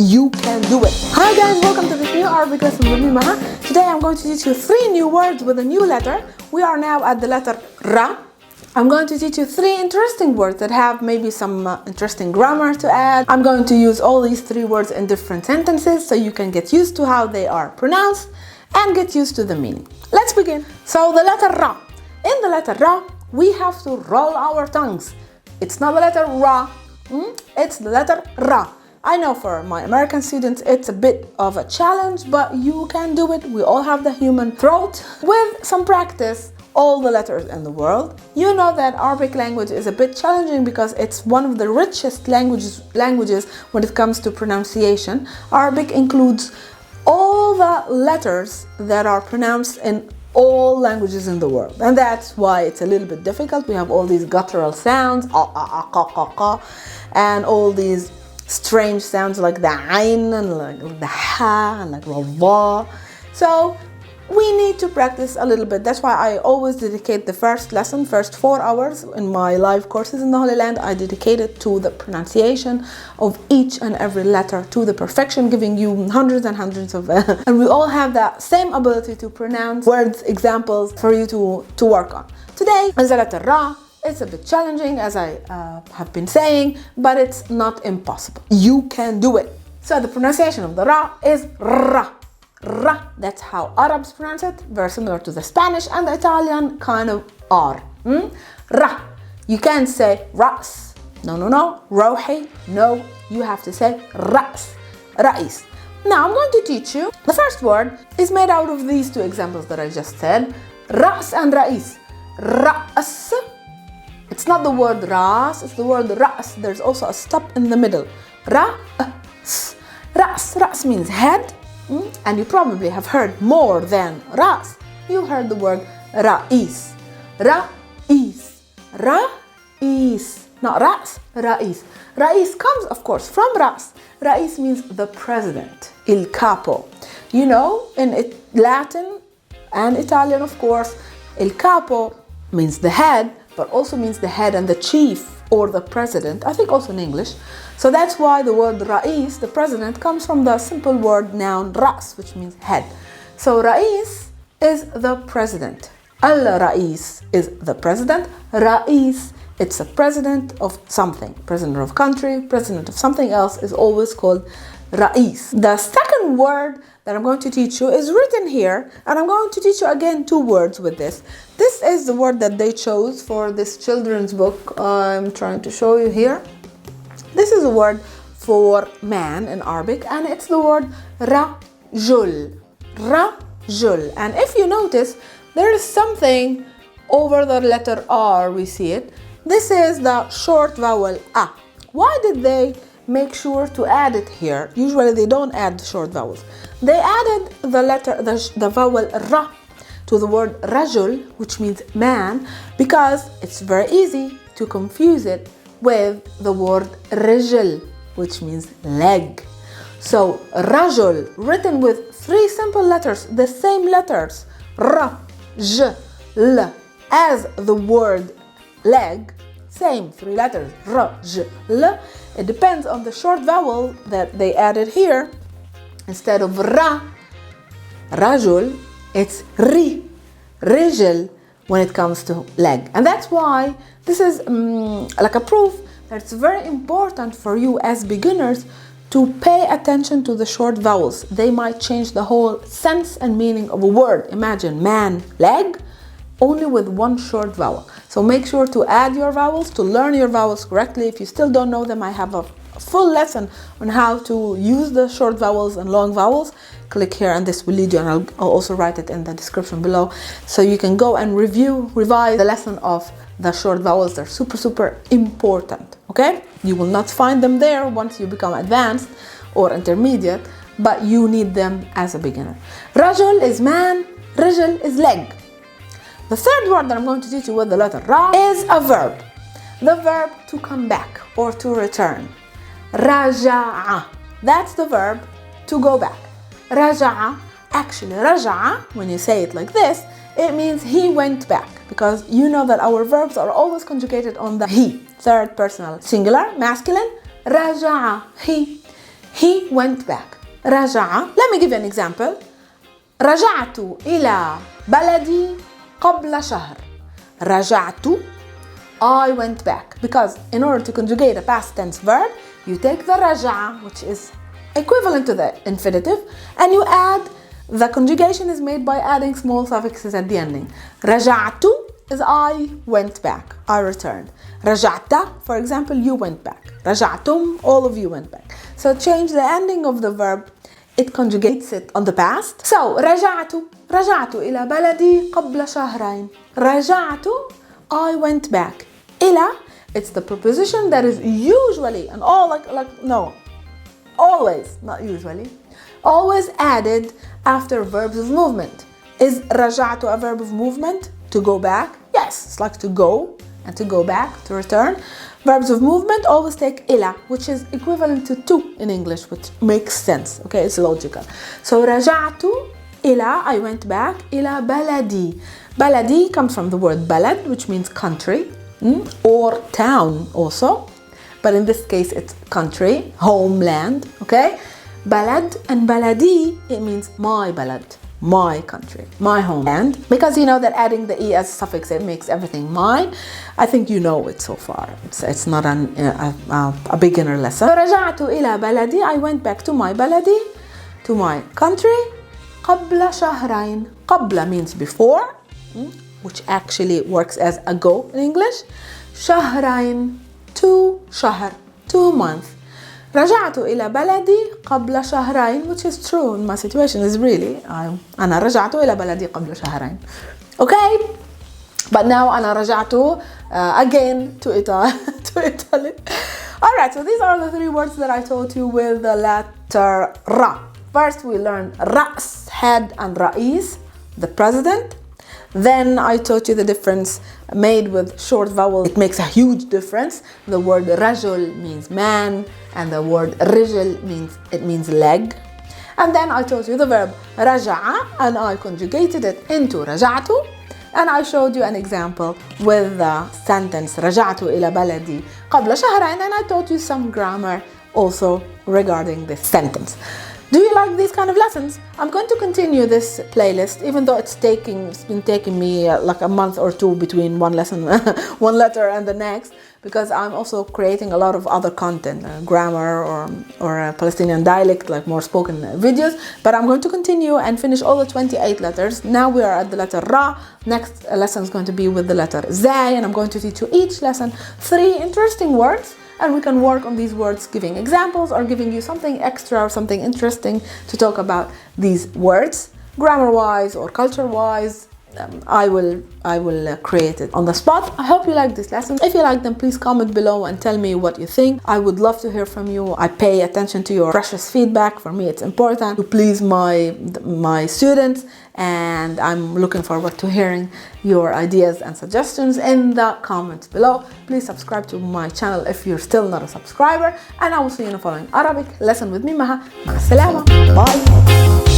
You can do it. Hi guys, welcome to this new Arabic lesson with me, Maha. Today I'm going to teach you 3 new words with a new letter. We are now at the letter Ra. I'm going to teach you 3 interesting words that have maybe some interesting grammar to add. I'm going to use all these 3 words in different sentences so you can get used to how they are pronounced and get used to the meaning. Let's begin. So the letter Ra. In the letter Ra, we have to roll our tongues. It's not the letter Ra, it's the letter Ra. I know for my American students it's a bit of a challenge, but you can do it. We all have the human throat. With some practice, all the letters in the world. You know that Arabic language is a bit challenging because it's one of the richest languages when it comes to pronunciation. Arabic includes all the letters that are pronounced in all languages in the world, and that's why it's a little bit difficult. We have all these guttural sounds, and all these strange sounds like the ayn and like the ha and like the va. So we need to practice a little bit. That's why I always dedicate the first 4 hours in my live courses in the Holy Land. I dedicate it to the pronunciation of each and every letter to the perfection, giving you hundreds and hundreds of and we all have that same ability to pronounce words, examples for you to work on. Today is the letter Ra. It's a bit challenging, as I have been saying, but it's not impossible. You can do it. So the pronunciation of the Ra is Ra. Ra. That's how Arabs pronounce it. Very similar to the Spanish and the Italian kind of R. Ra. You can't say Ras. No. Rohi. No. You have to say Ras. Ra'is. Now I'm going to teach you. The first word is made out of these 2 examples that I just said. Ras and Ra'is. Ra'as. It's not the word ras, it's the word ras. There's also a stop in the middle. Ras. Ras means head. And you probably have heard more than ras. You heard the word ra'is. Ra'is. Ra'is. Not ras, ra'is. Ra'is comes, of course, from ras. Ra'is means the president. Il capo. You know, in Latin and Italian, of course, il capo means the head, but also means the head and the chief or the president, I think also in English. So that's why the word Ra'is, the president, comes from the simple word noun Ras, which means head. So Ra'is is the president. Al-Ra'is is the president. Ra'is, it's a president of something. President of country, president of something else is always called Ra'is. The second word that I'm going to teach you is written here, and I'm going to teach you again 2 words with this. This is the word that they chose for this children's book. I'm trying to show you here. This is a word for man in Arabic, and it's the word rajul. Rajul. And if you notice, there is something over the letter R, we see it. This is the short vowel A. Why did they make sure to add it here? Usually they don't add the short vowels. They added the vowel Ra to the word rajul, which means man, because it's very easy to confuse it with the word rijl, which means leg. So rajul, written with 3 simple letters, the same letters, Ra, J, L, as the word leg, same 3 letters, Ra, J, L. It depends on the short vowel that they added here. Instead of Ra, rajul, it's Ri, rijl, when it comes to leg. And that's why this is like a proof that it's very important for you as beginners to pay attention to the short vowels. They might change the whole sense and meaning of a word. Imagine man, leg, only with 1 short vowel. So make sure to add your vowels, to learn your vowels correctly. If you still don't know them, I have a full lesson on how to use the short vowels and long vowels. Click here and this will lead you, and I'll also write it in the description below, so you can go and revise the lesson of the short vowels. They're super important, okay? You will not find them there once you become advanced or intermediate, but you need them as a beginner. Rajul is man, rijl is leg. The third word that I'm going to teach you with the letter Ra is a verb. The verb to come back or to return. Raja'a. That's the verb to go back. Raja'a. Actually, raja'a, when you say it like this, it means he went back, because you know that our verbs are always conjugated on the he, third personal singular, masculine. Raja'a, he. He went back. رجع. Let me give you an example. رجعت إلى بلدي قبل شهر. رجعت. I went back. Because in order to conjugate a past tense verb, you take the رجع, which is equivalent to the infinitive, and you add, the conjugation is made by adding small suffixes at the ending. رجعت is I went back, I returned. رجعت, for example, you went back. رجعتم, all of you went back. So change the ending of the verb, it conjugates it on the past. So رجعت إلى بلدي قبل شهرين. رجعت, I went back. إلى, it's the preposition that is usually, and all always, not usually, always added after verbs of movement. Is رجعت a verb of movement? To go back? Yes, it's like to go and to go back, to return. Verbs of movement always take إلى, which is equivalent to in English, which makes sense. Okay, it's logical. So رجعت إلى, I went back, إلى بلدي. بلدي comes from the word بلد, which means country, or town also. But in this case, it's country, homeland, okay? بلد and بلدي, it means my بلد, my country, my homeland. Because you know that adding the E as a suffix, it makes everything mine. I think you know it so far. It's not a beginner lesson. رجعت إلى بلدي, I went back to my بلدي, to my country. قبل شهرين. قبل means before, which actually works as ago in English. شهرين, 2 شهر, 2 months. رجعت إلى بلدي قبل شهرين, which is true in my situation, is really أنا رجعت إلى بلدي قبل شهرين. Okay, but now أنا رجعت again to Italy. Alright, so these are the 3 words that I taught you with the letter ra. First we learned رأس, head, and رئيس, the president. Then I taught you the difference made with short vowel. It makes a huge difference. The word رجل means man, and the word رجل means leg. And then I taught you the verb رجع, and I conjugated it into رجعت. And I showed you an example with the sentence رجعت إلى بلدي قبل شهرين, and I taught you some grammar also regarding this sentence. Do you like these kind of lessons? I'm going to continue this playlist, even though it's been taking me like a month or 2 between one lesson, one letter and the next, because I'm also creating a lot of other content, grammar or Palestinian dialect, like more spoken videos. But I'm going to continue and finish all the 28 letters. Now we are at the letter Ra. Next lesson is going to be with the letter Zay, and I'm going to teach you each lesson 3 interesting words. And we can work on these words, giving examples or giving you something extra or something interesting to talk about these words. Grammar-wise or culture-wise, I will create it on the spot. I hope you like this lesson. If you like them, please comment below and tell me what you think. I would love to hear from you. I pay attention to your precious feedback. For me, it's important to please my students, and I'm looking forward to hearing your ideas and suggestions in the comments below. Please subscribe to my channel if you're still not a subscriber, and I will see you in the following Arabic lesson with me, Maha. مع السلامة. Bye.